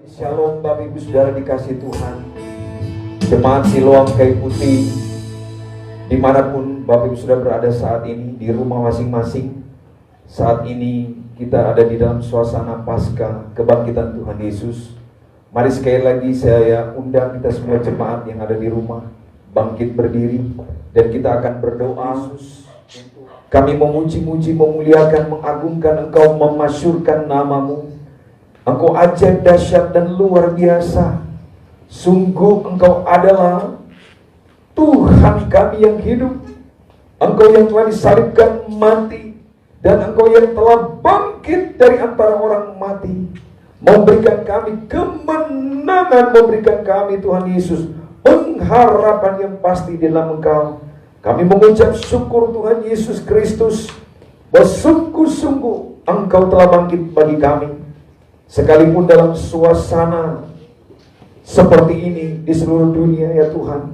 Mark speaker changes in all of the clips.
Speaker 1: Shalom Bapak Ibu Saudara dikasih Tuhan. Jemaat Siloam Kayu Putih, dimanapun Bapak Ibu Saudara berada saat ini, di rumah masing-masing. Saat ini kita ada di dalam suasana Paskah kebangkitan Tuhan Yesus. Mari sekali lagi saya undang kita semua jemaat yang ada di rumah bangkit berdiri, dan kita akan berdoa. Kami memuji-muji, memuliakan, mengagungkan Engkau, memasyurkan nama-Mu. Engkau ajaib, dahsyat, dan luar biasa. Sungguh Engkau adalah Tuhan kami yang hidup. Engkau yang telah disalibkan mati, dan Engkau yang telah bangkit dari antara orang mati, memberikan kami kemenangan, memberikan kami Tuhan Yesus pengharapan yang pasti di dalam Engkau. Kami mengucap syukur Tuhan Yesus Kristus, bahwa sungguh-sungguh Engkau telah bangkit bagi kami. Sekalipun dalam suasana seperti ini di seluruh dunia ya Tuhan,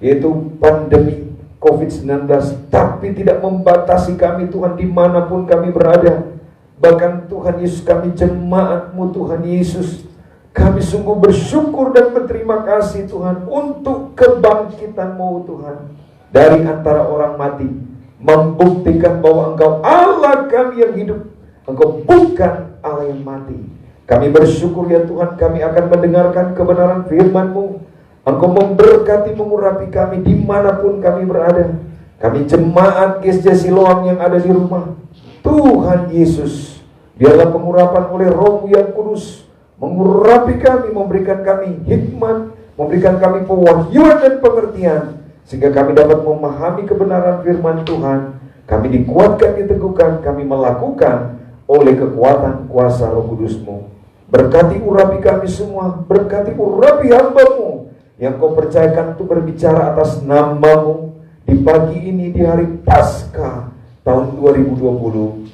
Speaker 1: yaitu pandemi COVID-19, tapi tidak membatasi kami Tuhan dimanapun kami berada. Bahkan Tuhan Yesus, kami jemaat-Mu Tuhan Yesus, kami sungguh bersyukur dan berterima kasih Tuhan untuk kebangkitan-Mu Tuhan dari antara orang mati, membuktikan bahwa Engkau Allah kami yang hidup, Engkau bukan Allah yang mati. Kami bersyukur ya Tuhan, kami akan mendengarkan kebenaran firman-Mu. Engkau memberkati, mengurapi kami dimanapun kami berada. Kami jemaat Gereja Siloam yang ada di rumah, Tuhan Yesus, biarlah pengurapan oleh Roh-Mu yang kudus mengurapi kami, memberikan kami hikmat, memberikan kami pewahyuan dan pengertian, sehingga kami dapat memahami kebenaran firman Tuhan. Kami dikuatkan, diteguhkan, kami melakukan oleh kekuatan kuasa Roh Kudus-Mu. Berkati urapi kami semua, berkati urapi hamba-Mu yang Kau percayakan untuk berbicara atas nama-Mu di pagi ini, di hari Paskah tahun 2020.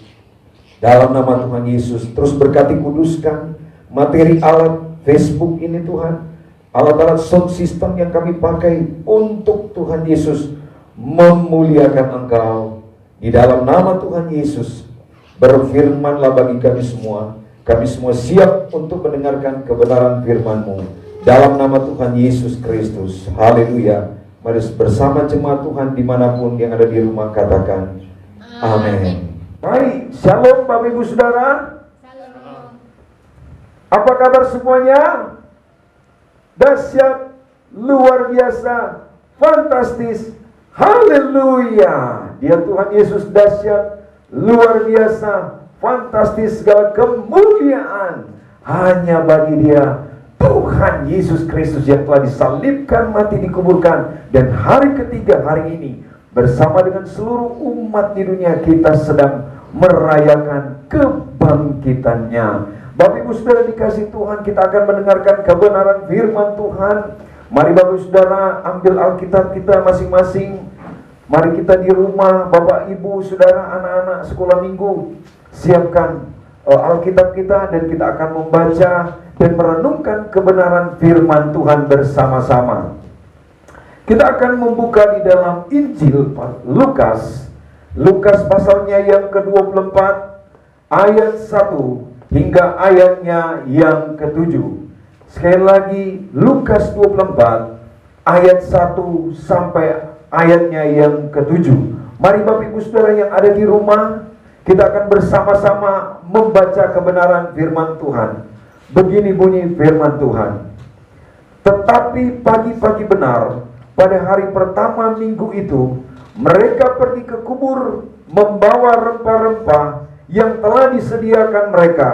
Speaker 1: Dalam nama Tuhan Yesus, terus berkati, kuduskan materi alat Facebook ini Tuhan, alat-alat sound system yang kami pakai untuk Tuhan Yesus memuliakan Engkau. Di dalam nama Tuhan Yesus, berfirmanlah bagi kami semua. Kami semua siap untuk mendengarkan kebenaran firman-Mu dalam nama Tuhan Yesus Kristus. Haleluya. Mari bersama jemaat Tuhan dimanapun yang ada di rumah katakan amin. Baik, shalom Bapak Ibu Saudara. Shalom. Apa kabar semuanya? Dahsyat, luar biasa, fantastis. Haleluya. Dia Tuhan Yesus dahsyat, luar biasa, fantastis, segala kemuliaan hanya bagi Dia, Tuhan Yesus Kristus yang telah disalibkan, mati, dikuburkan, dan hari ketiga hari ini bersama dengan seluruh umat di dunia kita sedang merayakan kebangkitannya. Bapak Ibu Saudara dikasih Tuhan, kita akan mendengarkan kebenaran firman Tuhan. Mari Bapak Ibu Saudara ambil Alkitab kita masing-masing. Mari kita di rumah, Bapak Ibu Saudara, anak-anak sekolah minggu, siapkan Alkitab kita, dan kita akan membaca dan merenungkan kebenaran firman Tuhan bersama-sama. Kita akan membuka di dalam Injil Lukas, pasalnya yang ke-24, ayat 1 hingga ayatnya yang ke-7. Sekali lagi, Lukas 24 ayat 1 sampai ayatnya yang ke-7. Mari Bapak Ibu Saudara yang ada di rumah, kita akan bersama-sama membaca kebenaran firman Tuhan. Begini bunyi firman Tuhan. Tetapi pagi-pagi benar, pada hari pertama minggu itu, mereka pergi ke kubur membawa rempah-rempah yang telah disediakan mereka.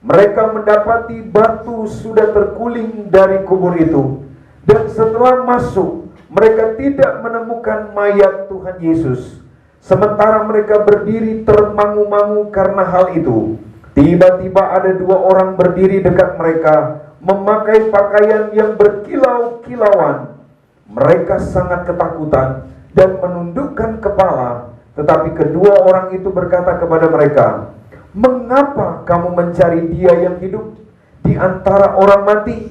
Speaker 1: Mereka mendapati batu sudah terguling dari kubur itu, dan setelah masuk, mereka tidak menemukan mayat Tuhan Yesus. Sementara mereka berdiri termangu-mangu karena hal itu, tiba-tiba ada dua orang berdiri dekat mereka, memakai pakaian yang berkilau-kilauan. Mereka sangat ketakutan dan menundukkan kepala. Tetapi kedua orang itu berkata kepada mereka, "Mengapa kamu mencari Dia yang hidup di antara orang mati?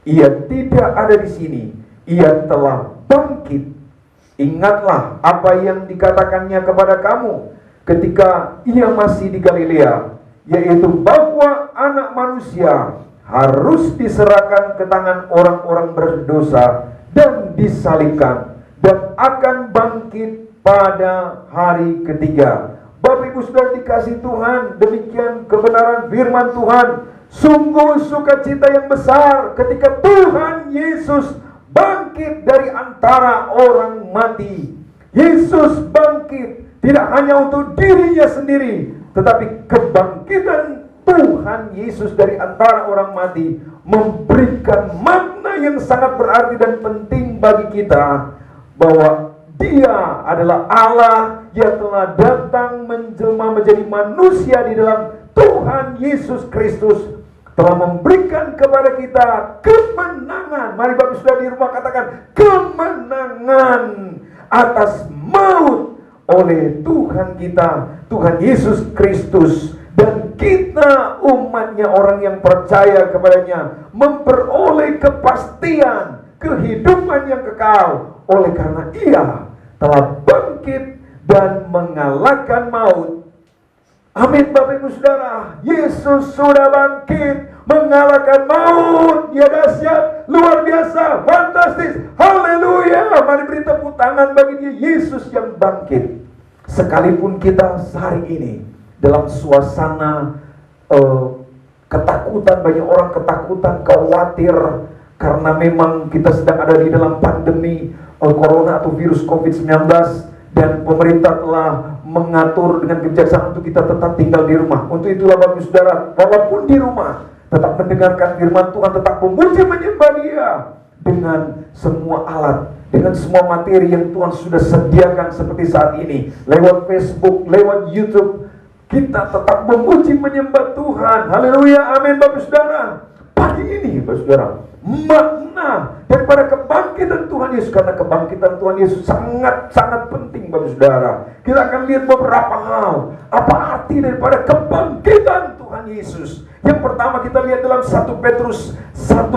Speaker 1: Ia tidak ada di sini. Ia telah bangkit. Ingatlah apa yang dikatakannya kepada kamu ketika Ia masih di Galilea, yaitu bahwa Anak Manusia harus diserahkan ke tangan orang-orang berdosa dan disalibkan, dan akan bangkit pada hari ketiga. Bapak Ibu Saudara dikasih Tuhan, demikian kebenaran firman Tuhan. Sungguh sukacita yang besar ketika Tuhan Yesus bangkit dari antara orang mati. Yesus bangkit tidak hanya untuk dirinya sendiri, tetapi kebangkitan Tuhan Yesus dari antara orang mati memberikan makna yang sangat berarti dan penting bagi kita, bahwa Dia adalah Allah yang telah datang menjelma menjadi manusia di dalam Tuhan Yesus Kristus, telah memberikan kepada kita kemenangan. Mari Bapak Saudara di rumah katakan, kemenangan atas maut oleh Tuhan kita, Tuhan Yesus Kristus. Dan kita umatnya, orang yang percaya kepadanya, memperoleh kepastian kehidupan yang kekal, oleh karena Ia telah bangkit dan mengalahkan maut. Amin Bapak Ibu Saudara, Yesus sudah bangkit, mengalahkan maut. Dia dahsyat, luar biasa, fantastis. Haleluya. Mari beri tepuk tangan bagi Dia, Yesus yang bangkit. Sekalipun kita hari ini dalam suasana ketakutan, banyak orang ketakutan, khawatir, karena memang kita sedang ada di dalam pandemi corona atau virus COVID-19, dan pemerintah telah mengatur dengan kebijaksanaan untuk kita tetap tinggal di rumah. Untuk itulah Bapak Saudara, walaupun di rumah, tetap mendengarkan firman Tuhan, tetap memuji menyembah Dia dengan semua alat, dengan semua materi yang Tuhan sudah sediakan seperti saat ini, lewat Facebook, lewat YouTube. Kita tetap memuji menyembah Tuhan. Haleluya, amin Bapak Saudara. Pagi ini Bapak Saudara, makna daripada kebangkitan Tuhan Yesus, karena kebangkitan Tuhan Yesus sangat penting Bapak Saudara. Kita akan lihat beberapa hal, apa arti daripada kebangkitan Tuhan Yesus. Yang pertama kita lihat dalam 1 Petrus 1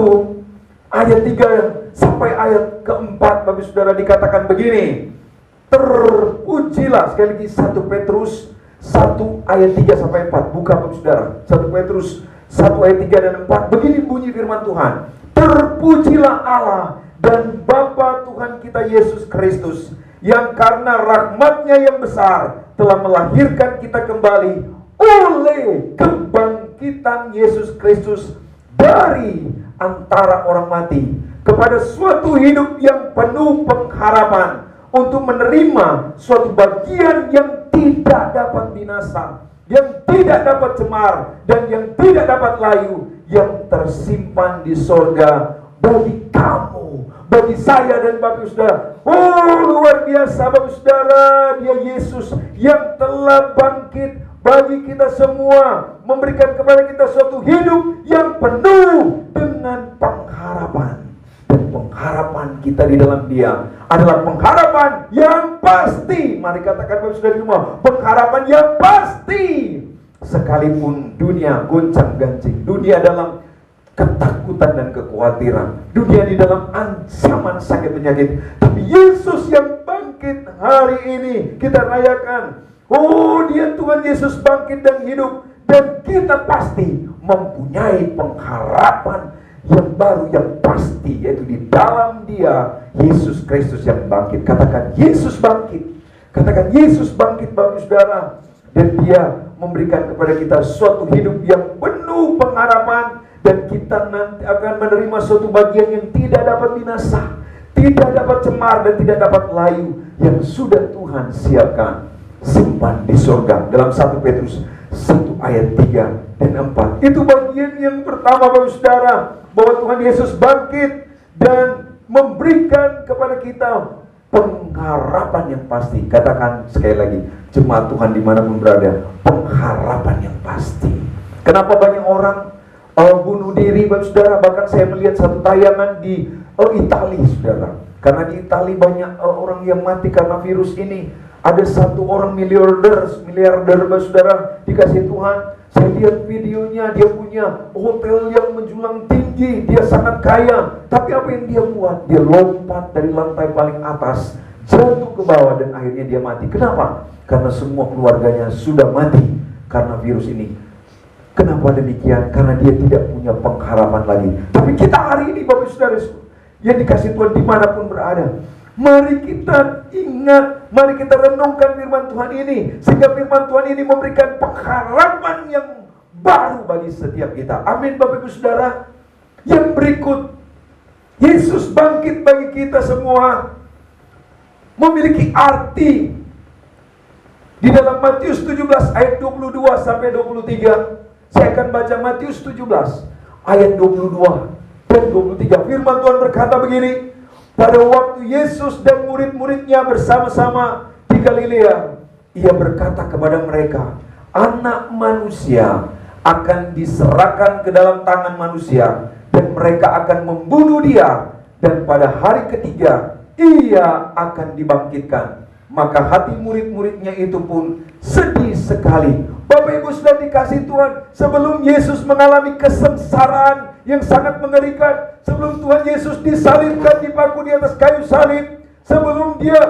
Speaker 1: ayat 3 sampai ayat keempat, Bapak Saudara, dikatakan begini. Terpujilah, sekali lagi 1 Petrus 1 ayat 3 sampai 4. Buka Bapak Saudara, 1 Petrus 1 ayat 3 dan 4. Begini bunyi firman Tuhan. Terpujilah Allah dan Bapa Tuhan kita Yesus Kristus, yang karena rahmat-Nya yang besar telah melahirkan kita kembali oleh kebangkitan Yesus Kristus dari antara orang mati, kepada suatu hidup yang penuh pengharapan, untuk menerima suatu bagian yang tidak dapat binasa, yang tidak dapat cemar, dan yang tidak dapat layu, yang tersimpan di sorga bagi kamu, bagi saya dan Bapak Saudara. Oh, luar biasa Bapak Saudara, Dia Yesus yang telah bangkit bagi kita semua, memberikan kepada kita suatu hidup yang penuh dengan pengharapan. Dan pengharapan kita di dalam Dia adalah pengharapan yang pasti. Mari katakan Bapak Saudara semua, pengharapan yang pasti. Sekalipun dunia goncang-ganjing, dunia dalam ketakutan dan kekhawatiran, dunia di dalam ancaman sakit penyakit, tapi Yesus yang bangkit hari ini kita rayakan. Oh, Dia Tuhan Yesus bangkit dan hidup, dan kita pasti mempunyai pengharapan yang baru, yang pasti, yaitu di dalam Dia, Yesus Kristus yang bangkit. Katakan Yesus bangkit. Katakan Yesus bangkit Bapak Saudara. Dan Dia memberikan kepada kita suatu hidup yang penuh pengharapan, dan kita nanti akan menerima suatu bagian yang tidak dapat binasa, tidak dapat cemar, dan tidak dapat layu, yang sudah Tuhan siapkan, simpan di surga. Dalam 1 Petrus 1 ayat 3 dan 4. Itu bagian yang pertama Bapak Saudara, bahwa Tuhan Yesus bangkit dan memberikan kepada kita pengharapan yang pasti. Katakan sekali lagi, jemaat Tuhan dimanapun berada, pengharapan yang pasti. Kenapa banyak orang bunuh diri Bapak Saudara? Bahkan saya melihat satu tayangan di Italia Saudara, karena di Italia banyak orang yang mati karena virus ini. Ada satu orang miliarder Bapak Saudara, dikasih Tuhan. Saya lihat videonya, dia punya hotel yang menjulang tinggi, dia sangat kaya. Tapi apa yang dia buat? Dia lompat dari lantai paling atas, jatuh ke bawah, dan akhirnya dia mati. Kenapa? Karena semua keluarganya sudah mati karena virus ini. Kenapa demikian? Karena dia tidak punya pengharapan lagi. Tapi kita hari ini Bapak Saudara yang dikasih Tuhan dimanapun berada, mari kita ingat, mari kita renungkan firman Tuhan ini, sehingga firman Tuhan ini memberikan pengharapan yang baru bagi setiap kita. Amin Bapak Ibu Saudara. Yang berikut, Yesus bangkit bagi kita semua memiliki arti di dalam Matius 17 ayat 22 sampai 23. Saya akan baca Matius 17 ayat 22 dan 23. Firman Tuhan berkata begini, pada waktu Yesus dan murid-muridnya bersama-sama di Galilea, ia berkata kepada mereka, Anak Manusia akan diserahkan ke dalam tangan manusia, dan mereka akan membunuh dia, dan pada hari ketiga ia akan dibangkitkan. Maka hati murid-muridnya itu pun sedih sekali. Bapak Ibu sudah dikasih Tuhan, sebelum Yesus mengalami kesengsaraan yang sangat mengerikan, sebelum Tuhan Yesus disalibkan, dipaku di atas kayu salib, sebelum dia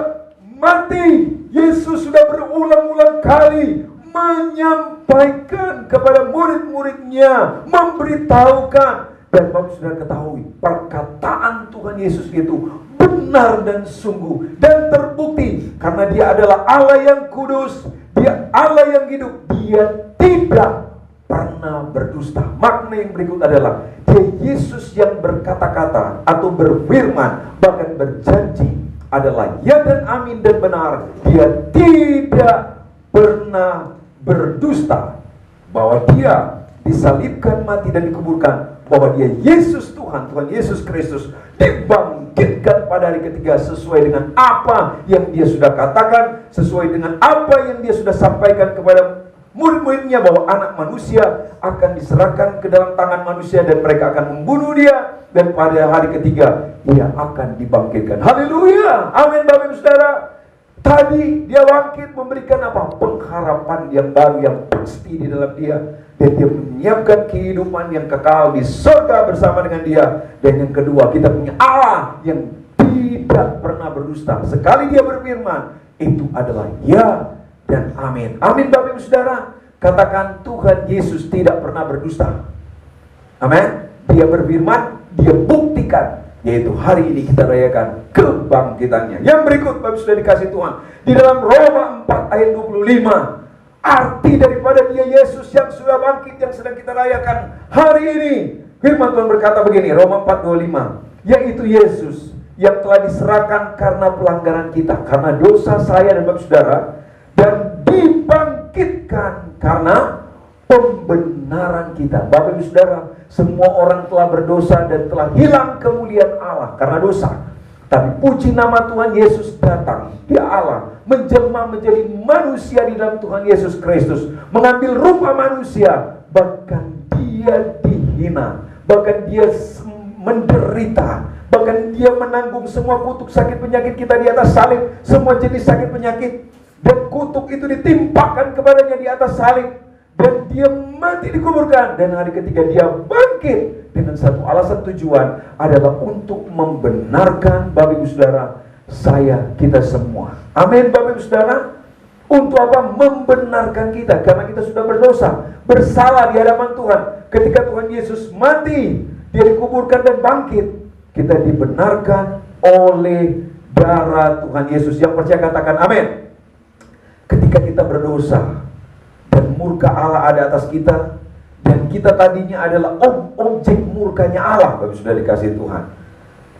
Speaker 1: mati, Yesus sudah berulang-ulang kali menyampaikan kepada murid-muridnya, memberitahukan. Dan Bapak sudah ketahui, perkataan Tuhan Yesus itu benar dan sungguh dan terbukti, karena dia adalah Allah yang kudus, dia Allah yang hidup, dia tidak pernah berdusta. Makna yang berikut adalah dia Yesus yang berkata-kata atau berfirman, bahkan berjanji adalah ya dan amin dan benar. Dia tidak pernah berdusta, bahwa dia disalibkan, mati dan dikuburkan, bahwa dia Yesus Tuhan, Tuhan Yesus Kristus dibangkitkan pada hari ketiga sesuai dengan apa yang dia sudah katakan, sesuai dengan apa yang dia sudah sampaikan kepada murid-muridnya, bahwa Anak Manusia akan diserahkan ke dalam tangan manusia dan mereka akan membunuh dia, dan pada hari ketiga dia akan dibangkitkan. Haleluya, amin Bapak Ibu Saudara. Tadi dia bangkit memberikan apa? Pengharapan yang baru, yang pasti di dalam dia. Dan dia menyiapkan kehidupan yang kekal di surga bersama dengan dia. Dan yang kedua, kita punya Allah yang tidak pernah berdusta. Sekali dia berfirman, itu adalah ya dan amin. Amin Bapak Ibu Saudara. Katakan, Tuhan Yesus tidak pernah berdusta. Amin. Dia berfirman, dia buktikan, yaitu hari ini kita rayakan kebangkitannya. Yang berikut Bapak sudah dikasih Tuhan, di dalam Roma 4 ayat 25, arti daripada dia Yesus yang sudah bangkit, yang sedang kita rayakan hari ini. Firman Tuhan berkata begini, Roma 4:25, yaitu Yesus yang telah diserahkan karena pelanggaran kita, karena dosa saya dan Bapak Saudara, dan dibangkitkan karena pembenaran kita. Bapak Ibu Saudara, semua orang telah berdosa dan telah hilang kemuliaan Allah karena dosa. Tapi puji nama Tuhan Yesus datang, dia Allah menjelma menjadi manusia di dalam Tuhan Yesus Kristus, mengambil rupa manusia, bahkan dia dihina, bahkan dia menderita, bahkan dia menanggung semua kutuk sakit penyakit kita di atas salib, semua jenis sakit penyakit dan kutuk itu ditimpakan kepadanya di atas salib, dan dia mati dikuburkan, dan hari ketiga dia bangkit dengan satu alasan, tujuan adalah untuk membenarkan Bapak Ibu Saudara, kita semua. Amin Bapak Ibu Saudara. Untuk apa? Membenarkan kita, karena kita sudah berdosa, bersalah di hadapan Tuhan. Ketika Tuhan Yesus mati, dia dikuburkan dan bangkit, kita dibenarkan oleh darah Tuhan Yesus. Yang percaya katakan amin. Ketika kita berdosa dan murka Allah ada atas kita, dan kita tadinya adalah objek murkanya Allah, Bapak sudah dikasih Tuhan.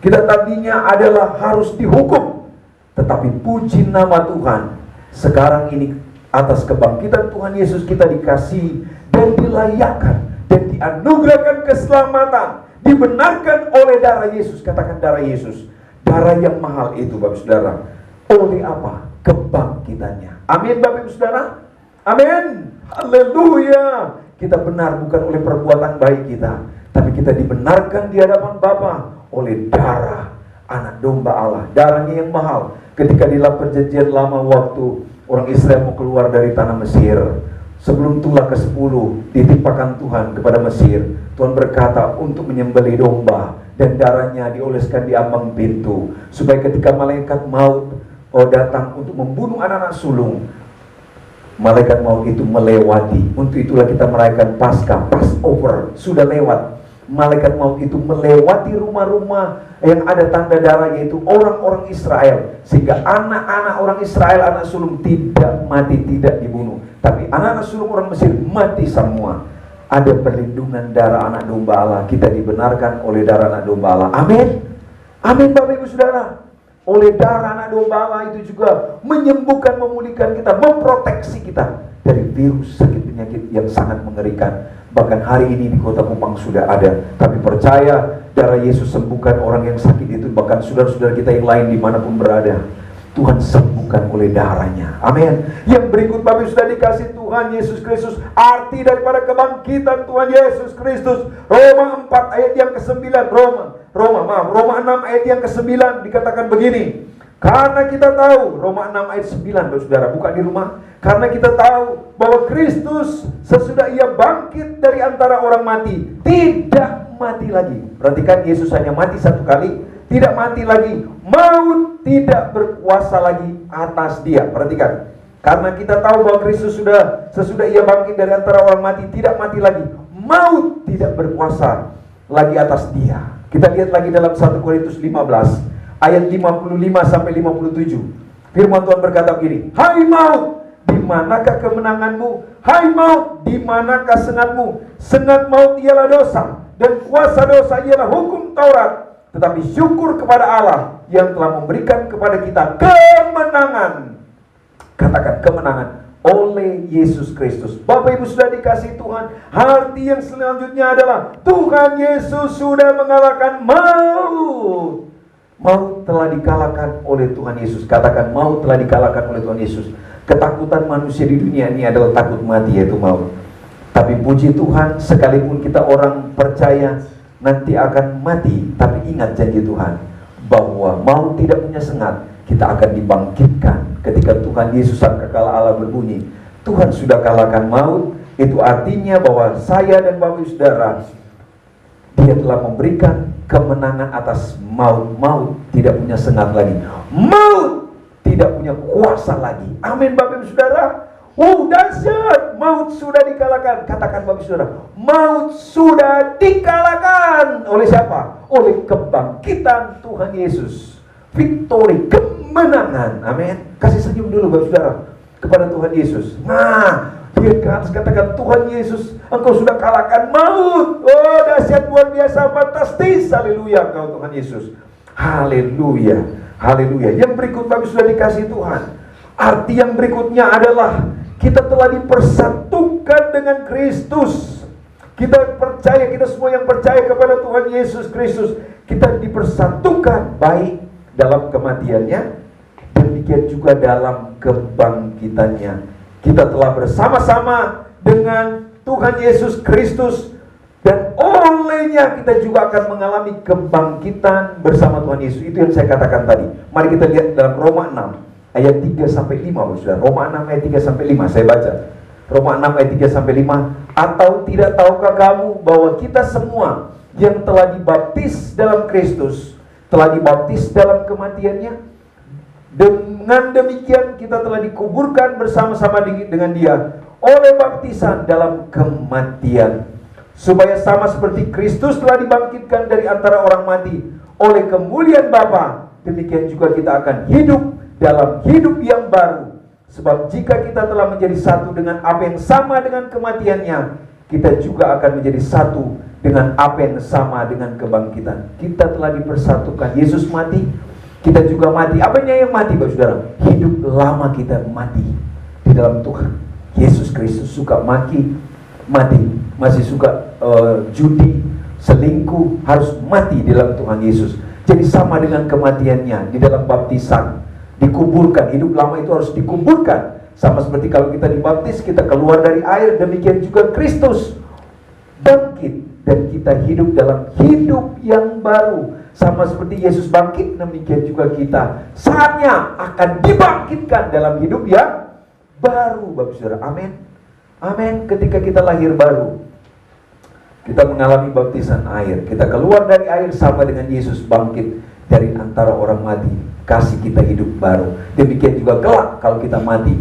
Speaker 1: Kita tadinya adalah harus dihukum, tetapi puji nama Tuhan, sekarang ini atas kebangkitan Tuhan Yesus kita dikasih dan dilayakkan dan dianugerahkan keselamatan, dibenarkan oleh darah Yesus. Katakan darah Yesus, darah yang mahal itu Bapak Saudara. Oleh apa? Kebangkitannya. Amin Bapak Ibu Saudara. Amin. Haleluya. Kita benar bukan oleh perbuatan baik kita, tapi kita dibenarkan di hadapan Bapa oleh darah anak domba Allah, darahnya yang mahal. Ketika di dalam perjanjian lama, waktu orang Israel mau keluar dari tanah Mesir, sebelum tulah ke-10 ditimpakan Tuhan kepada Mesir, Tuhan berkata untuk menyembelih domba dan darahnya dioleskan di ambang pintu, supaya ketika malaikat maut datang untuk membunuh anak-anak sulung, malaikat maut itu melewati. Untuk itulah kita merayakan Paskah, Passover, sudah lewat. Malaikat maut itu melewati rumah-rumah yang ada tanda darah, yaitu orang-orang Israel, sehingga anak-anak orang Israel, anak sulung tidak mati, tidak dibunuh, tapi anak-anak sulung orang Mesir mati semua. Ada perlindungan darah anak domba Allah. Kita dibenarkan oleh darah anak domba Allah. Amin. Amin Bapak Ibu Saudara. Oleh darah anak domba Allah itu juga menyembuhkan, memulihkan kita, memproteksi kita dari virus, sakit, penyakit yang sangat mengerikan. Bahkan hari ini di Kota Kupang sudah ada. Tapi percaya, darah Yesus sembuhkan orang yang sakit itu. Bahkan saudara-saudara kita yang lain dimanapun berada, Tuhan sembuhkan oleh darahnya. Amin. Yang berikut Bapak sudah dikasih Tuhan Yesus Kristus. Arti daripada kebangkitan Tuhan Yesus Kristus, Roma 4 ayat yang ke-9. Roma 6 ayat yang ke-9 dikatakan begini. Karena kita tahu, Roma 6 ayat 9, saudara, buka di rumah. Karena kita tahu bahwa Kristus sesudah ia bangkit dari antara orang mati, tidak mati lagi. Perhatikan, Yesus hanya mati satu kali, tidak mati lagi. Maut tidak berkuasa lagi atas dia. Perhatikan, karena kita tahu bahwa Kristus sesudah ia bangkit dari antara orang mati, tidak mati lagi. Maut tidak berkuasa lagi atas dia. Kita lihat lagi dalam 1 Korintus 15 ayat 55 sampai 57. Firman Tuhan berkata begini, hai maut, di manakah kemenanganmu? Hai maut, di manakah sengatmu? Sengat maut ialah dosa, dan kuasa dosa ialah hukum Taurat. Tetapi syukur kepada Allah yang telah memberikan kepada kita kemenangan. Katakan kemenangan oleh Yesus Kristus. Bapak Ibu sudah dikasih Tuhan. Arti yang selanjutnya adalah Tuhan Yesus sudah mengalahkan maut. Maut telah dikalahkan oleh Tuhan Yesus. Katakan, maut telah dikalahkan oleh Tuhan Yesus. Ketakutan manusia di dunia ini adalah takut mati, yaitu maut. Tapi puji Tuhan, sekalipun kita orang percaya nanti akan mati, tapi ingat janji Tuhan bahwa maut tidak punya sengat. Kita akan dibangkitkan ketika Tuhan Yesus sangkakala Allah berbunyi. Tuhan sudah kalahkan maut. Itu artinya bahwa saya dan Bapak Saudara, Dia telah memberikan kemenangan atas maut. Maut tidak punya sengat lagi. Maut tidak punya kuasa lagi. Amin Bapak Ibu Saudara. Dahsyat, maut sudah dikalahkan. Katakan Bapak Ibu Saudara, maut sudah dikalahkan. Oleh siapa? Oleh kebangkitan Tuhan Yesus. Victory, kemenangan. Amin. Kasih senyum dulu Bapak Saudara kepada Tuhan Yesus. Nah, dia harus katakan, Tuhan Yesus, Engkau sudah kalahkan maut. Oh, dahsyat, luar biasa, fantastis. Haleluya, Engkau Tuhan Yesus. Haleluya, haleluya. Yang berikut Bapak sudah dikasih Tuhan. Arti yang berikutnya adalah kita telah dipersatukan dengan Kristus. Kita percaya, kita semua yang percaya kepada Tuhan Yesus Kristus, kita dipersatukan baik dalam kematiannya, demikian juga dalam kebangkitannya. Kita telah bersama-sama dengan Tuhan Yesus Kristus, dan olehnya kita juga akan mengalami kebangkitan bersama Tuhan Yesus. Itu yang saya katakan tadi. Mari kita lihat dalam Roma 6 ayat 3 sampai 5, Saudara. Roma 6 ayat 3 sampai 5, saya baca. Roma 6 ayat 3 sampai 5. Atau tidak tahukah kamu bahwa kita semua yang telah dibaptis dalam Kristus telah dibaptis dalam kematiannya? Dengan demikian kita telah dikuburkan bersama-sama dengan Dia oleh baptisan dalam kematian, supaya sama seperti Kristus telah dibangkitkan dari antara orang mati oleh kemuliaan Bapa, demikian juga kita akan hidup dalam hidup yang baru. Sebab jika kita telah menjadi satu dengan apa yang sama dengan kematiannya, kita juga akan menjadi satu dengan apa yang sama dengan kebangkitan. Kita telah dipersatukan. Yesus mati, kita juga mati. Apanya yang mati, Bapak Saudara? Hidup lama kita mati di dalam Tuhan. Yesus Kristus suka mati, masih suka judi, selingkuh, harus mati di dalam Tuhan Yesus. Jadi sama dengan kematiannya di dalam baptisan, dikuburkan. Hidup lama itu harus dikuburkan. Sama seperti kalau kita dibaptis, kita keluar dari air, demikian juga Kristus bangkit dan kita hidup dalam hidup yang baru. Sama seperti Yesus bangkit, demikian juga kita saatnya akan dibangkitkan dalam hidup yang baru, Bapak Saudara. Amin. Amin. Ketika kita lahir baru, kita mengalami baptisan air, kita keluar dari air sama dengan Yesus bangkit dari antara orang mati, kasih kita hidup baru. Demikian juga kelak kalau kita mati,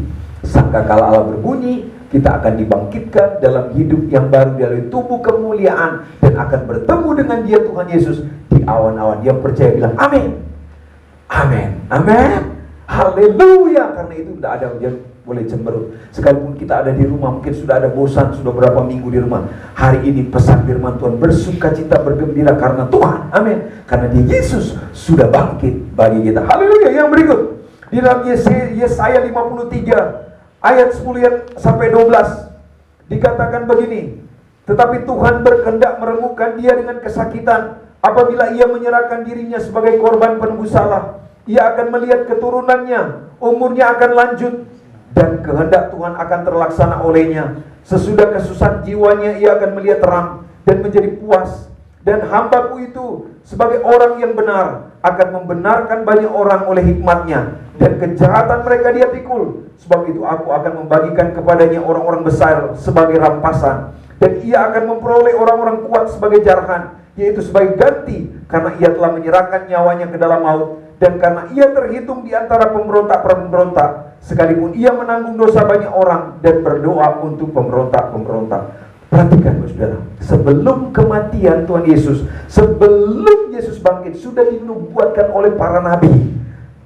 Speaker 1: Sangkakala Allah berbunyi, kita akan dibangkitkan dalam hidup yang baru dari tubuh kemuliaan dan akan bertemu dengan Dia Tuhan Yesus di awan-awan. Yang percaya bilang amin. Amin. Amin. Haleluya. Karena itu tidak ada yang boleh cemberut. Sekalipun kita ada di rumah, mungkin sudah ada bosan, sudah berapa minggu di rumah. Hari ini pesan firman Tuhan, bersukacita, bergembira karena Tuhan. Amin. Karena Dia Yesus sudah bangkit bagi kita. Haleluya. Yang berikut di dalam Yesaya 53 ayat 10 sampai 12 dikatakan begini. Tetapi Tuhan berkehendak meremukkan dia dengan kesakitan. Apabila ia menyerahkan dirinya sebagai korban penebus salah, ia akan melihat keturunannya, umurnya akan lanjut, dan kehendak Tuhan akan terlaksana olehnya. Sesudah kesusahan jiwanya, ia akan melihat terang dan menjadi puas. Dan hambaku itu sebagai orang yang benar akan membenarkan banyak orang oleh hikmatnya, dan kejahatan mereka dia pikul. Sebab itu aku akan membagikan kepadanya orang-orang besar sebagai rampasan, dan ia akan memperoleh orang-orang kuat sebagai jarahan, yaitu sebagai ganti, karena ia telah menyerahkan nyawanya ke dalam maut, dan karena ia terhitung di antara pemberontak-pemberontak, sekalipun ia menanggung dosa banyak orang dan berdoa untuk pemberontak-pemberontak. Perhatikan saudara, sebelum kematian Tuhan Yesus, sebelum Yesus bangkit, sudah dinubuatkan oleh para nabi.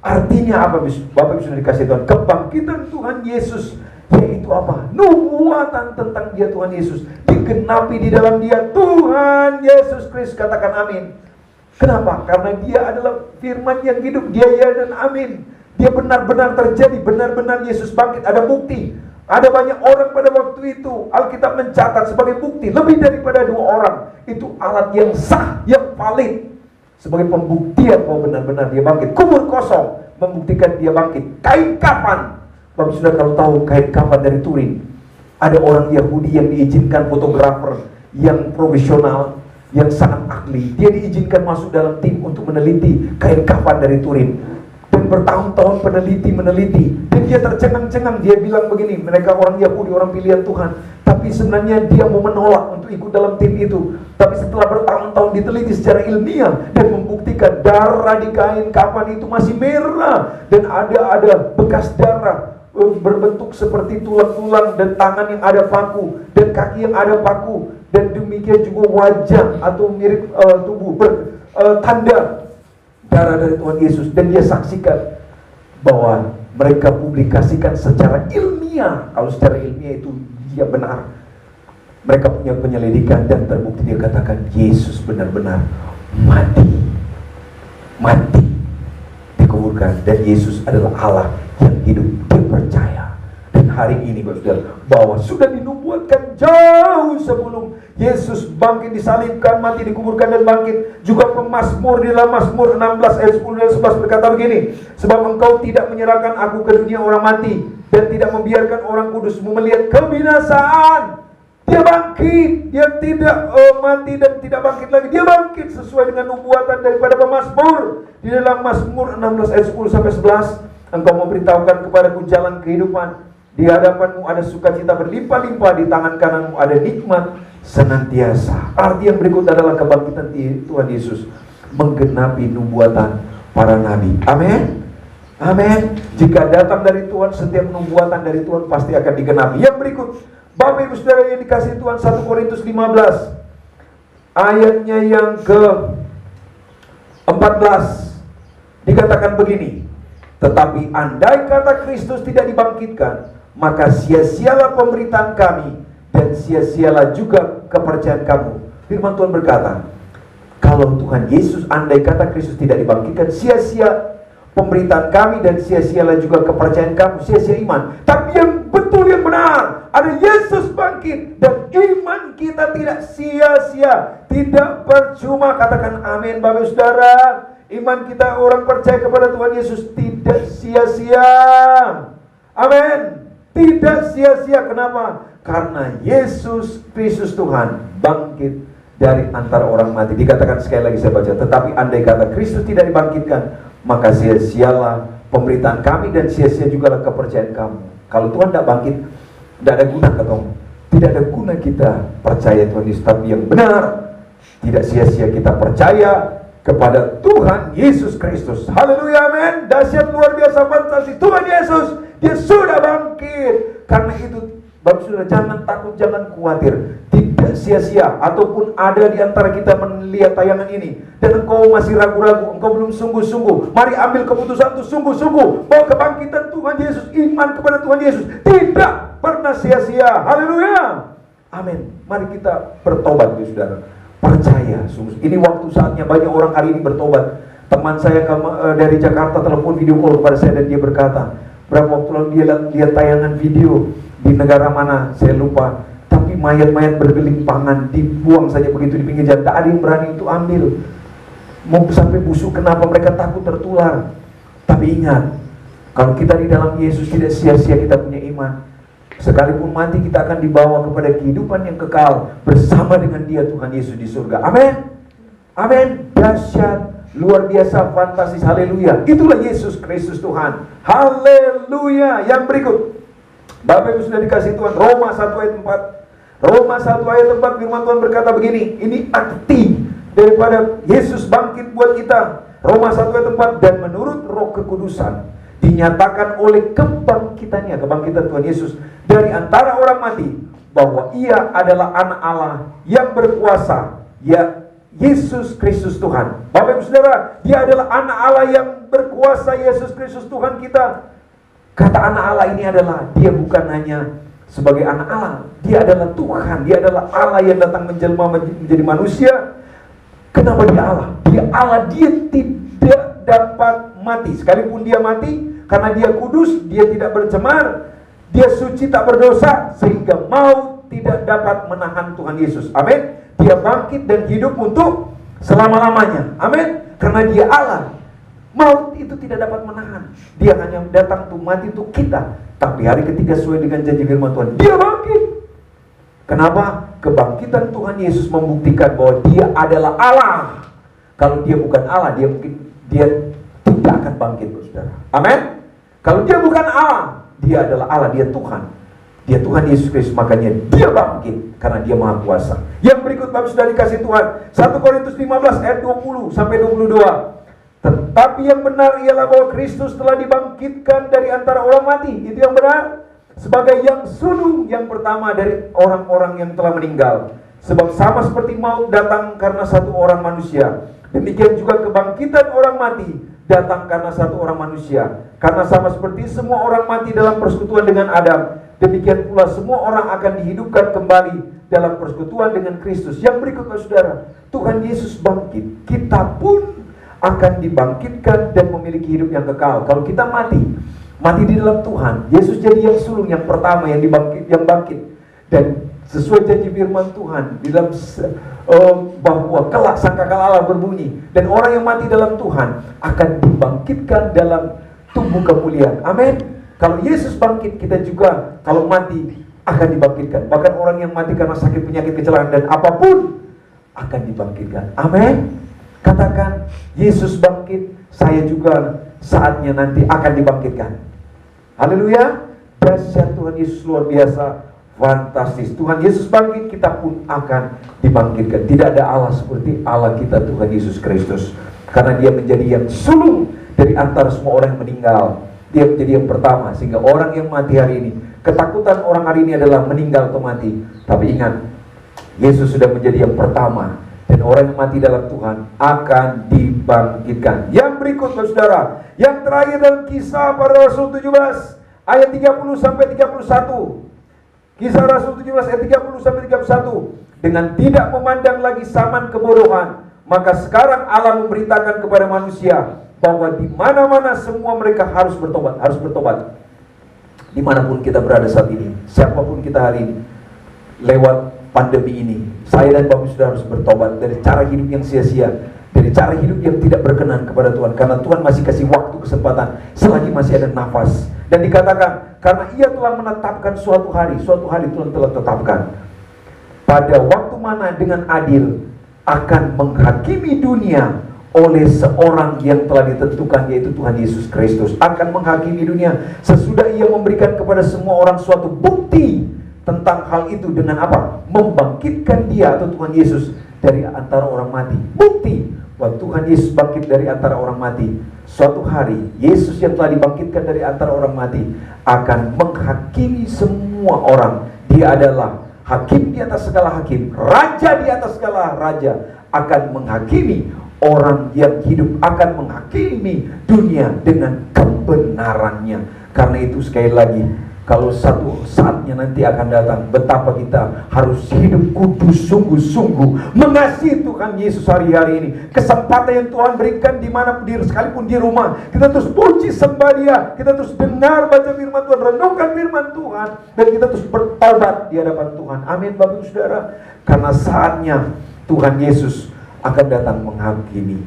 Speaker 1: Artinya apa Bapak Ibu sudah dikasih Tuhan? Kebangkitan Tuhan Yesus, yaitu apa? Nubuatan tentang Dia Tuhan Yesus digenapi di dalam Dia Tuhan Yesus Kristus. Katakan amin. Kenapa? Karena Dia adalah firman yang hidup. Dia ya dan amin. Dia benar-benar terjadi, benar-benar Yesus bangkit. Ada bukti. Ada banyak orang pada waktu itu, Alkitab mencatat sebagai bukti, lebih daripada 2 orang. Itu alat yang sah, yang valid, sebagai pembuktian bahwa benar-benar dia bangkit. Kubur kosong membuktikan dia bangkit. Kain kafan, Bapak sudah kalau tahu kain kafan dari Turin, ada orang Yahudi yang diizinkan, fotografer yang profesional, yang sangat ahli, dia diizinkan masuk dalam tim untuk meneliti kain kafan dari Turin. Dan bertahun-tahun meneliti, dan dia tercengang-cengang. Dia bilang begini, mereka orang Yahudi, orang pilihan Tuhan, tapi sebenarnya dia mau menolak untuk ikut dalam tim itu. Tapi setelah bertahun-tahun diteliti secara ilmiah dan membuktikan darah di kain kafan itu masih merah, dan ada bekas darah berbentuk seperti tulang-tulang, dan tangan yang ada paku, dan kaki yang ada paku, dan demikian juga wajah atau mirip tubuh bertanda darah dari Tuhan Yesus. Dan dia saksikan bahwa mereka publikasikan secara ilmiah. Kalau secara ilmiah itu dia benar. Mereka punya penyelidikan dan terbukti. Dia katakan Yesus benar-benar mati, dikuburkan, dan Yesus adalah Allah yang hidup. Dia percaya. Dan hari ini bahwa sudah dinubuatkan jauh sebelum Yesus bangkit, disalibkan, mati, dikuburkan, dan bangkit. Juga pemazmur di dalam Mazmur 16 ayat 10 dan 11 berkata begini, sebab engkau tidak menyerahkan aku ke dunia orang mati, dan tidak membiarkan orang kudusmu melihat kebinasaan. Dia bangkit, dia tidak mati dan tidak bangkit lagi. Dia bangkit sesuai dengan nubuatan daripada pemazmur. Di dalam Mazmur 16 ayat 10 sampai 11, engkau memberitahukan kepadaku jalan kehidupan. Di hadapanmu ada sukacita berlimpah-limpah, di tangan kananmu ada nikmat senantiasa. Arti yang berikut adalah kebangkitan Tuhan Yesus menggenapi nubuatan para nabi. Amin. Amin. Jika datang dari Tuhan, setiap nubuatan dari Tuhan pasti akan digenapi. Yang berikut, Bapak Ibu Saudara yang dikasihi Tuhan, 1 Korintus 15 ayatnya yang ke-14 dikatakan begini, tetapi andai kata Kristus tidak dibangkitkan, maka sia-sialah pemberitaan kami, dan sia-sialah juga kepercayaan kamu. Firman Tuhan berkata, kalau Tuhan Yesus, andai kata Kristus tidak dibangkitkan, sia-sia pemberitaan kami, dan sia-sialah juga kepercayaan kamu, sia-sia iman. Tapi yang betul, yang benar, ada Yesus bangkit, dan iman kita tidak sia-sia, tidak percuma. Katakan amin Bapak Saudara. Iman kita, orang percaya kepada Tuhan Yesus, tidak sia-sia. Amin. Tidak sia-sia. Kenapa? Karena Yesus Kristus Tuhan bangkit dari antara orang mati. Dikatakan sekali lagi saya baca, tetapi andai kata Kristus tidak dibangkitkan, maka sia-sialah pemberitaan kami, dan sia-sia juga kepercayaan kamu. Kalau Tuhan tidak bangkit, tidak ada guna, katamu. Tidak ada guna kita percaya Tuhan Yesus. Tapi yang benar, tidak sia-sia kita percaya kepada Tuhan Yesus Kristus. Haleluya, amin. Dahsyat, luar biasa, fantasi Tuhan Yesus Dia sudah bangkit. Karena itu Bapak Saudara, jangan takut, jangan khawatir. Tidak sia-sia. Ataupun ada di antara kita melihat tayangan ini dan engkau masih ragu-ragu, engkau belum sungguh-sungguh, mari ambil keputusan untuk sungguh-sungguh bahwa kebangkitan Tuhan Yesus, iman kepada Tuhan Yesus tidak pernah sia-sia. Haleluya. Amin. Mari kita bertobat, Saudara. Percaya, sungguh. Ini waktu saatnya banyak orang hari ini bertobat. Teman saya dari Jakarta telepon video call kepada saya dan dia berkata, berapa waktu lalu dia lihat tayangan video di negara mana saya lupa, tapi mayat-mayat bergelimpangan dibuang saja begitu di pinggir jalan. Tak ada yang berani untuk ambil. Mau sampai busuk, kenapa? Mereka takut tertular. Tapi ingat, kalau kita di dalam Yesus tidak sia-sia kita punya iman. Sekalipun mati kita akan dibawa kepada kehidupan yang kekal bersama dengan Dia, Tuhan Yesus di surga. Amin. Amin. Dahsyat, luar biasa, fantastis. Haleluya. Itulah Yesus Kristus Tuhan. Haleluya. Yang berikut, Bapak Ibu sudah dikasih Tuhan, Roma 1 ayat 4. Roma 1 ayat 4 firman Tuhan berkata begini. Ini arti daripada Yesus bangkit buat kita. Roma 1 ayat 4. Dan menurut Roh Kekudusan dinyatakan oleh kebangkitan Tuhan Yesus dari antara orang mati, bahwa Ia adalah anak Allah yang berkuasa, ya Yesus Kristus Tuhan. Bapak Ibu Saudara, Dia adalah anak Allah yang berkuasa, Yesus Kristus Tuhan kita. Kata anak Allah ini adalah Dia bukan hanya sebagai anak Allah, Dia adalah Tuhan, Dia adalah Allah yang datang menjelma menjadi manusia. Kenapa Dia Allah? Dia Allah, Dia tidak dapat mati. Sekalipun Dia mati, karena Dia kudus, Dia tidak bercemar, Dia suci tak berdosa, sehingga maut tidak dapat menahan Tuhan Yesus. Amin. Dia bangkit dan hidup untuk selama-lamanya. Amin. Karena Dia Allah, maut itu tidak dapat menahan. Dia hanya datang untuk mati untuk kita. Tapi hari ketiga sesuai dengan janji firman Tuhan, Dia bangkit. Kenapa? Kebangkitan Tuhan Yesus membuktikan bahwa Dia adalah Allah. Kalau Dia bukan Allah, Dia tidak akan bangkit, Saudara. Amin. Kalau Dia bukan Allah, Dia adalah Allah, Dia Tuhan. Dia Tuhan Yesus Kristus, makanya Dia bangkit karena Dia Maha Kuasa. Yang berikut Bapak sudah dikasih Tuhan, 1 Korintus 15 ayat 20 sampai 22. Tetapi yang benar ialah bahwa Kristus telah dibangkitkan dari antara orang mati. Itu yang benar, sebagai yang sulung yang pertama dari orang-orang yang telah meninggal. Sebab sama seperti maut datang karena satu orang manusia, demikian juga kebangkitan orang mati datang karena satu orang manusia. Karena sama seperti semua orang mati dalam persekutuan dengan Adam, demikian pula semua orang akan dihidupkan kembali dalam persekutuan dengan Kristus. Yang berikut, Saudara, Tuhan Yesus bangkit, kita pun akan dibangkitkan dan memiliki hidup yang kekal. Kalau kita mati di dalam Tuhan, Yesus jadi yang sulung yang pertama yang bangkit. Dan sesuai janji firman Tuhan di dalam bahwa kelak sangkakala Allah berbunyi, dan orang yang mati dalam Tuhan akan dibangkitkan dalam tubuh kemuliaan. Amin. Kalau Yesus bangkit, kita juga kalau mati akan dibangkitkan. Bahkan orang yang mati karena sakit, penyakit, kecelakaan dan apapun akan dibangkitkan. Amin. Katakan, Yesus bangkit, saya juga saatnya nanti akan dibangkitkan. Haleluya. Dahsyat Tuhan Yesus, luar biasa, fantastis. Tuhan Yesus bangkit, kita pun akan dibangkitkan. Tidak ada Allah seperti Allah kita, Tuhan Yesus Kristus. Karena Dia menjadi yang sulung dari antara semua orang yang meninggal. Dia menjadi yang pertama, sehingga orang yang mati hari ini, ketakutan orang hari ini adalah meninggal atau mati. Tapi ingat, Yesus sudah menjadi yang pertama, dan orang yang mati dalam Tuhan akan dibangkitkan. Yang berikut, Saudara, yang terakhir dalam Kisah Para Rasul 17 ayat 30 sampai 31. Kisah Rasul 17 ayat 30 sampai 31. Dengan tidak memandang lagi zaman kebodohan, maka sekarang Allah memberitakan kepada manusia bahwa di mana-mana semua mereka harus bertobat, Dimanapun kita berada saat ini, siapapun kita hari ini, lewat pandemi ini, saya dan Bapak sudah harus bertobat dari cara hidup yang sia-sia, dari cara hidup yang tidak berkenan kepada Tuhan. Karena Tuhan masih kasih waktu, kesempatan, selagi masih ada nafas. Dan dikatakan, karena Ia telah menetapkan suatu hari Tuhan telah tetapkan, pada waktu mana dengan adil akan menghakimi dunia oleh seorang yang telah ditentukan, yaitu Tuhan Yesus Kristus. Akan menghakimi dunia sesudah Ia memberikan kepada semua orang suatu bukti tentang hal itu. Dengan apa? Membangkitkan Dia atau Tuhan Yesus dari antara orang mati. Bukti bahwa Tuhan Yesus bangkit dari antara orang mati. Suatu hari Yesus yang telah dibangkitkan dari antara orang mati akan menghakimi semua orang. Dia adalah hakim di atas segala hakim, raja di atas segala raja. Akan menghakimi orang yang hidup, akan menghakimi dunia dengan kebenarannya. Karena itu sekali lagi, kalau satu saatnya nanti akan datang, betapa kita harus hidup kudus, sungguh-sungguh mengasihi Tuhan Yesus hari-hari ini. Kesempatan yang Tuhan berikan dimanapun sekalipun di rumah, kita terus puji sembah Dia, kita terus dengar baca firman Tuhan, renungkan firman Tuhan, dan kita terus bertobat di hadapan Tuhan. Amin Bapak Ibu Saudara. Karena saatnya Tuhan Yesus akan datang menghakimi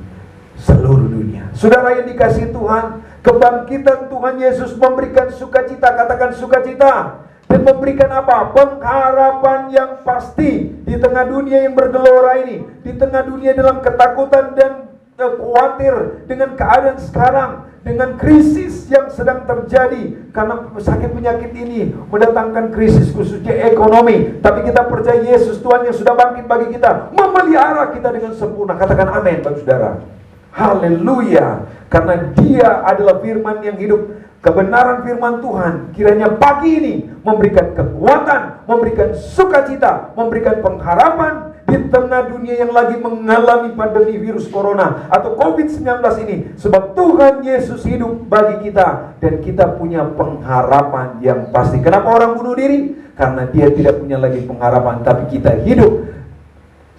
Speaker 1: seluruh dunia. Saudara yang dikasihi Tuhan, kebangkitan Tuhan Yesus memberikan sukacita, katakan sukacita. Dan memberikan apa? Pengharapan yang pasti di tengah dunia yang bergelora ini, di tengah dunia dalam ketakutan dan khawatir dengan keadaan sekarang, dengan krisis yang sedang terjadi. Karena sakit penyakit ini mendatangkan krisis khususnya ekonomi. Tapi kita percaya Yesus Tuhan yang sudah bangkit bagi kita, memelihara kita dengan sempurna. Katakan amin Bapak Saudara. Haleluya. Karena Dia adalah firman yang hidup, kebenaran firman Tuhan. Kiranya pagi ini memberikan kekuatan, memberikan sukacita, memberikan pengharapan di tengah dunia yang lagi mengalami pandemi virus corona atau COVID-19 ini. Sebab Tuhan Yesus hidup bagi kita, dan kita punya pengharapan yang pasti. Kenapa orang bunuh diri? Karena dia tidak punya lagi pengharapan. Tapi kita hidup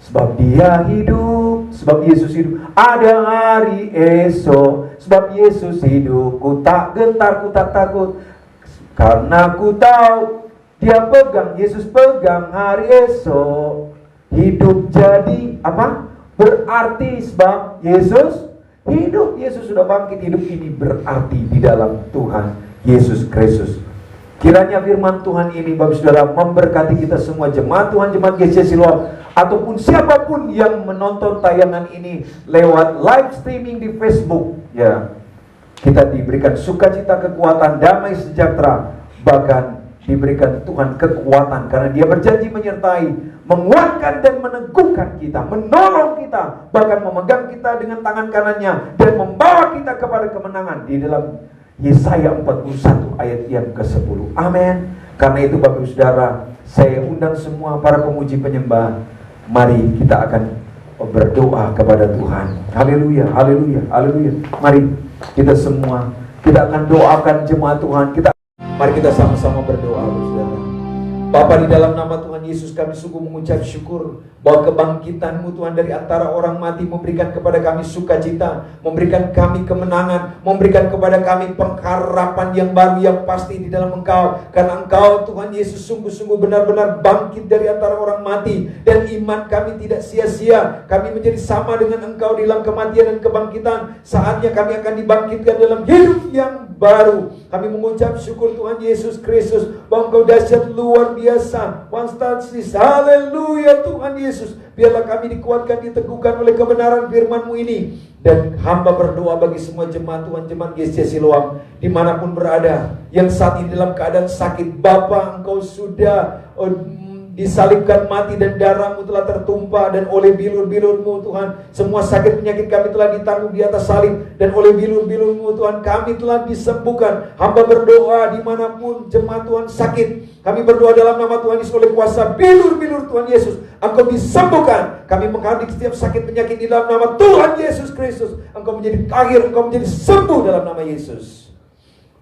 Speaker 1: sebab Dia hidup, sebab Yesus hidup. Ada hari esok, sebab Yesus hidup. Ku tak gentar, ku tak takut, karena ku tahu Dia pegang, Yesus pegang hari esok. Hidup jadi apa? Berarti sebab Yesus hidup. Yesus sudah bangkit. Hidup ini berarti di dalam Tuhan Yesus Kristus. Kiranya firman Tuhan ini Bapak Saudara memberkati kita semua, jemaat Tuhan, jemaat GCC Siloam, ataupun siapapun yang menonton tayangan ini lewat live streaming di Facebook. Ya, kita diberikan sukacita, kekuatan, damai sejahtera, bahkan diberikan Tuhan kekuatan, karena Dia berjanji menyertai, menguatkan dan meneguhkan kita, menolong kita, bahkan memegang kita dengan tangan kanannya dan membawa kita kepada kemenangan di dalam Yesaya 41 ayat yang ke-10. Amin. Karena itu Bapak Ibu Saudara, saya undang semua para pemuji penyembah, mari kita akan berdoa kepada Tuhan. Haleluya, haleluya, haleluya. Mari kita semua, kita akan doakan jemaat Tuhan. Mari kita sama-sama berdoa, Bapak Saudara. Bapa, di dalam nama Tuhan Yesus kami sungguh mengucap syukur bahwa kebangkitan-Mu Tuhan dari antara orang mati memberikan kepada kami sukacita, memberikan kami kemenangan, memberikan kepada kami pengharapan yang baru yang pasti di dalam Engkau. Karena Engkau Tuhan Yesus sungguh-sungguh benar-benar bangkit dari antara orang mati, dan iman kami tidak sia-sia. Kami menjadi sama dengan Engkau dalam kematian dan kebangkitan. Saatnya kami akan dibangkitkan dalam hidup yang baru. Kami mengucap syukur Tuhan Yesus Kristus bahwa Engkau dahsyat luar biasa, fantastis. Haleluya Tuhan Yesus. Biarlah kami dikuatkan, diteguhkan oleh kebenaran firman-Mu ini. Dan hamba berdoa bagi semua jemaat Tuhan, jemaat GCC Siloam dimanapun berada, yang saat ini dalam keadaan sakit. Bapa, Engkau sudah disalibkan mati dan darah-Mu telah tertumpah, dan oleh bilur-bilur-Mu Tuhan semua sakit penyakit kami telah ditanggung di atas salib, dan oleh bilur-bilur-Mu Tuhan kami telah disembuhkan. Hamba berdoa dimanapun jemaat Tuhan sakit, kami berdoa dalam nama Tuhan Yesus, oleh kuasa bilur-bilur Tuhan Yesus Engkau disembuhkan. Kami menghardik setiap sakit penyakit di dalam nama Tuhan Yesus Kristus. Engkau menjadi tahir, Engkau menjadi sembuh dalam nama Yesus.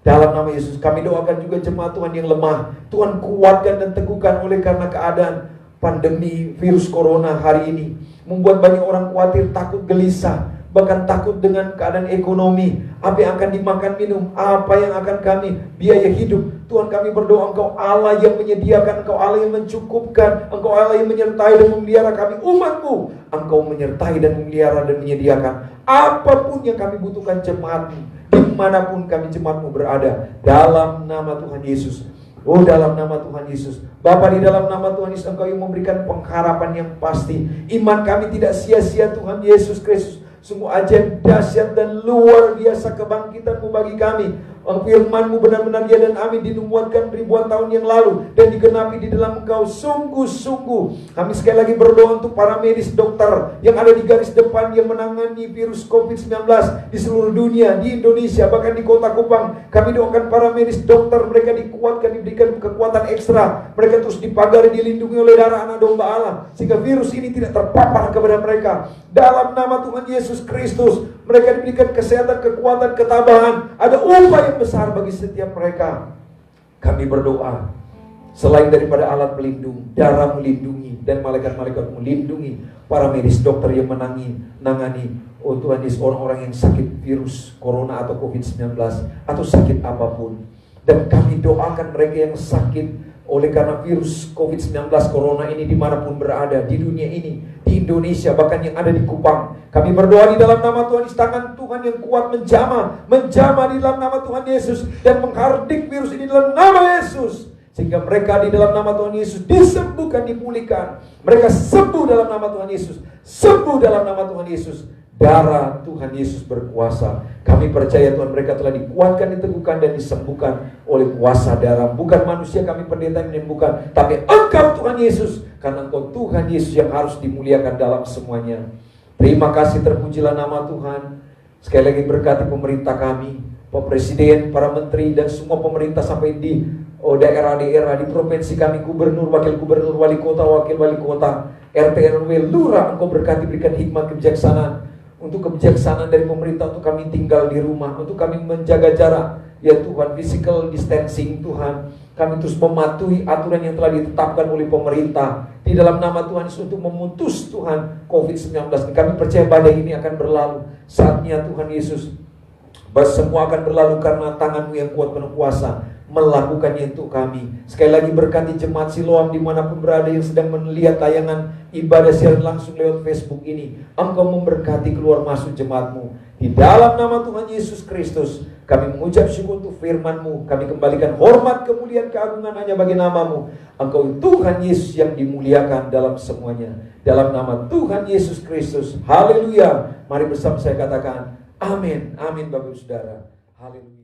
Speaker 1: Dalam nama Yesus kami doakan juga jemaat Tuhan yang lemah. Tuhan kuatkan dan teguhkan, oleh karena keadaan pandemi virus corona hari ini membuat banyak orang khawatir, takut, gelisah, bahkan takut dengan keadaan ekonomi. Apa yang akan dimakan, minum, apa yang akan kami biaya hidup. Tuhan kami berdoa, Engkau Allah yang menyediakan, Engkau Allah yang mencukupkan, Engkau Allah yang menyertai dan memelihara kami umat-Mu. Engkau menyertai dan memelihara dan menyediakan apapun yang kami butuhkan jemaat-Mu, dimanapun kami jemaat-Mu berada, dalam nama Tuhan Yesus. Oh, dalam nama Tuhan Yesus. Bapa, di dalam nama Tuhan Yesus Engkau yang memberikan pengharapan yang pasti. Iman kami tidak sia-sia Tuhan Yesus Kristus. Sungguh ajaib, dahsyat dan luar biasa kebangkitan-Mu bagi kami. Firman-Mu benar-benar ya dan amin, dinubuatkan ribuan tahun yang lalu dan digenapi di dalam Engkau. Sungguh-sungguh kami sekali lagi berdoa untuk para medis, dokter yang ada di garis depan yang menangani virus COVID-19 di seluruh dunia, di Indonesia, bahkan di kota Kupang. Kami doakan para medis, dokter, mereka dikuatkan, diberikan kekuatan ekstra, mereka terus dipagari, dilindungi oleh darah anak domba Allah, sehingga virus ini tidak terpapar kepada mereka. Dalam nama Tuhan Yesus Kristus, mereka diberikan kesehatan, kekuatan, ketabahan. Ada upah yang besar bagi setiap mereka. Kami berdoa, selain daripada alat pelindung, darah melindungi, dan malaikat-malaikat melindungi para medis, dokter yang menangani, oh Tuhan Yesus, orang-orang yang sakit virus corona atau COVID-19 atau sakit apapun. Dan kami doakan mereka yang sakit oleh karena virus COVID-19 corona ini dimanapun berada di dunia ini, di Indonesia, bahkan yang ada di Kupang. Kami berdoa di dalam nama Tuhan Yesus, tangan Tuhan yang kuat menjamah di dalam nama Tuhan Yesus, dan menghardik virus ini dalam nama Yesus, sehingga mereka di dalam nama Tuhan Yesus disembuhkan, dipulihkan. Mereka sembuh dalam nama Tuhan Yesus, sembuh dalam nama Tuhan Yesus. Darah Tuhan Yesus berkuasa. Kami percaya Tuhan, mereka telah dikuatkan, diteguhkan, dan disembuhkan oleh kuasa darah. Bukan manusia kami pendeta yang menyembuhkan, tapi Engkau Tuhan Yesus, karena Engkau Tuhan Yesus yang harus dimuliakan dalam semuanya. Terima kasih, terpujilah nama Tuhan. Sekali lagi berkati pemerintah kami, Pak Presiden, para menteri, dan semua pemerintah sampai di daerah-daerah, di provinsi kami, gubernur, wakil gubernur, wali kota, wakil wali kota, RT RW, lurah. Engkau berkati, berikan hikmat, kebijaksanaan. Untuk kebijaksanaan dari pemerintah, untuk kami tinggal di rumah, untuk kami menjaga jarak, ya Tuhan, physical distancing Tuhan. Kami terus mematuhi aturan yang telah ditetapkan oleh pemerintah di dalam nama Tuhan Yesus untuk memutus Tuhan COVID-19. Kami percaya badai ini akan berlalu. Saatnya Tuhan Yesus, semua akan berlalu karena tangan-Mu yang kuat penuh kuasa melakukannya untuk kami. Sekali lagi berkati jemaat Siloam dimanapun berada yang sedang melihat tayangan ibadah siaran langsung lewat Facebook ini. Engkau memberkati keluar masuk jemaat-Mu. Di dalam nama Tuhan Yesus Kristus, kami mengucap syukur untuk firman-Mu. Kami kembalikan hormat, kemuliaan, keagungan hanya bagi nama-Mu. Engkau Tuhan Yesus yang dimuliakan dalam semuanya. Dalam nama Tuhan Yesus Kristus. Haleluya. Mari bersama saya katakan amin. Amin Bapak Saudara. Haleluya.